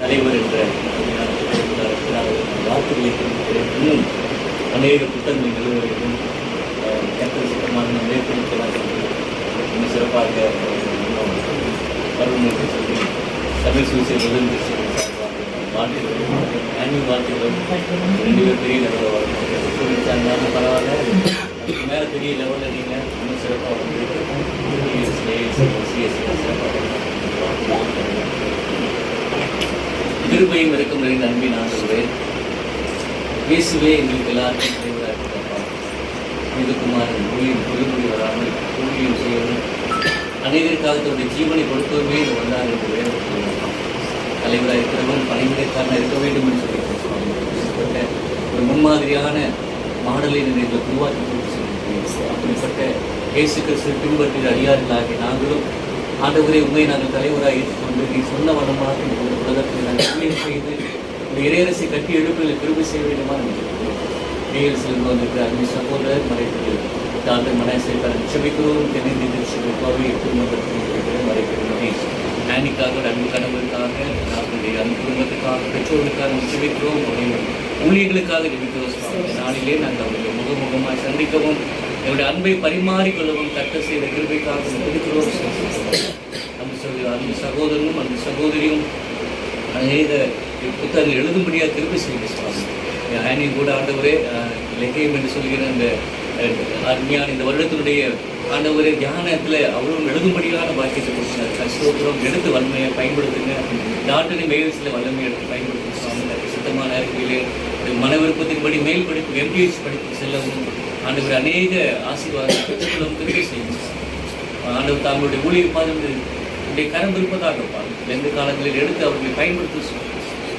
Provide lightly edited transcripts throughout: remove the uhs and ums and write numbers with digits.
தலைவர் என்ற வார்த்தைகளை இன்னும் அநேக புத்தகங்கள் நிறுவ வேண்டும். கர்த்தர் சுத்தமான மேற்கொள்ளலாம் இன்னும் சிறப்பாக வரும் என்று சொல்லி தமிழ் சூசிய முதல் வாழ்த்துக்களும் ஆன்மீக வாழ்த்துக்களும் 2 பேர் பெரிய லெவலில் வரணும் சொல்லிச்சாங்க. பரவாயில்ல, அதுக்கு மேலே பெரிய லெவலில் நீங்கள் இன்னும் சிறப்பாக வந்துருக்கு. கிருபையும் இருக்கும் நிறைந்த அன்பின் ஆண்டவரே, இயேசுவே எங்களுக்கு எல்லாருக்கும் தலைவராக இருக்கிறப்பா. இதுக்குமாரன் ஊழியம் பொழுதுபடி வராமல் ஊழியம் செய்யணும், அநேகருக்காக தன்னுடைய ஜீவனை கொடுக்கவே இது வந்தார் என்று வேறு சொல்லலாம். தலைவராக இருக்கிறவன் பணிவிடைக்காரனாக இருக்க வேண்டும் என்று சொல்லி ஒரு முன்மாதிரியான மாடலை நீங்கள் உருவாக்கி கொடுத்து சொல்லியிருக்கிறீர்கள். அப்படிப்பட்ட இயேசு கிறிஸ்துவை பின்பற்றிய அடியார்களாகிய நாங்களும் ஆண்டவரே உண்மை நாங்கள் தலைவராக ஏற்றுக்கொண்டு நீ சொன்ன வனமாக இந்த உலகத்தில் நாங்கள் ஊழியம் செய்து இந்த இறையரசை கட்டி எழுப்பில் கிருபை செய்ய வேண்டுமா நீங்கள் செல்வம் வந்திருக்கிற அன்பு சகோதரர் மறைப்பது டாக்டர் மனேஸ்வரன் செபிக்கிறோம். தென்னிந்திய திருச்சிபாவை குடும்பத்திற்கு மறைக்கிறோமே ஆனிக்காக அன்பு கணவருக்காக நாங்களுடைய அன்பு குடும்பத்துக்காக பெற்றோர்களுக்காக செபிக்கிறோம். ஊழியர்களுக்காக ஜெபிக்கிறோம். நாளிலே நாங்கள் அவர்களை முகமுகமாக சந்திக்கவும் என்னுடைய அன்பை பரிமாறிக்கொள்ளவும் கட்ட செய்த கிருபைக்காக இருக்கிறோம். அந்த சகோதரனும் அந்த சகோதரியும் அநேக புத்தகங்கள் எழுதும்படியாக கிருபை செய்து ஆனியும் கூட ஆண்டவரே லெகேயம் என்று சொல்கிற அந்த அருமையான இந்த வருடத்தினுடைய ஆண்டவரே தியானத்தில் அவரும் எழுதும்படியான பாக்கியத்தை கொடுத்தார். கஷ்டோத்திரம் எடுத்து வன்மையை பயன்படுத்துங்க. டாக்டரின் மேல்ஸில் வல்லமை எடுத்து பயன்படுத்துங்க. சுத்தமான நேரங்களிலே மன விருப்பத்தின்படி மேல் படிப்பு MDH படிப்பு செல்லவும் ஆண்டவர் அநேக ஆசீர்வாதம் திருப்பி செய்யும். ஆண்டவர் தாங்களுடைய ஊழியர் பாதங்களுடைய கரம் இருப்பதாக இருப்பாங்க. எந்த காலங்களில் எடுத்து அவர்களை பயன்படுத்த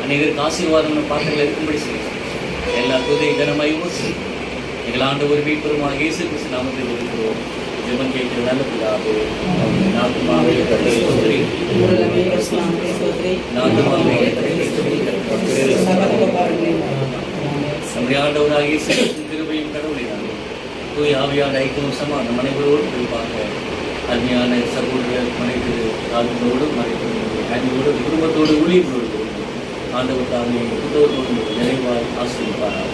அநேகருக்கு ஆசீர்வாதம் பாத்திரங்கள் இருக்கும்படி செய்யும். எல்லா துதை கனமாயும் எங்கள் ஆண்டவர் மீட்பெருமாக இயேசு கிறிஸ்து நாமத்தில் இருக்கிறோம். ஜெபம் கேட்கிற நல்ல பிதாவே, நாட்டுமாவே நம்முடைய ஆண்டவராக இயேசு கிருபையும் கடவுளினாலும் தூய் ஆவியான ஐக்கியம் சமாதானம் அனைவரோடு குறிப்பாக அருமையான சகோதரர் மனைவி ஆளுநரோடு மனைவி ஆண்டியோடு குடும்பத்தோடு ஊழியர்களோடு ஆண்டவர் தாமே புத்தகத்தோடு நிறைவாய் ஆசீர்வதிப்பாராக.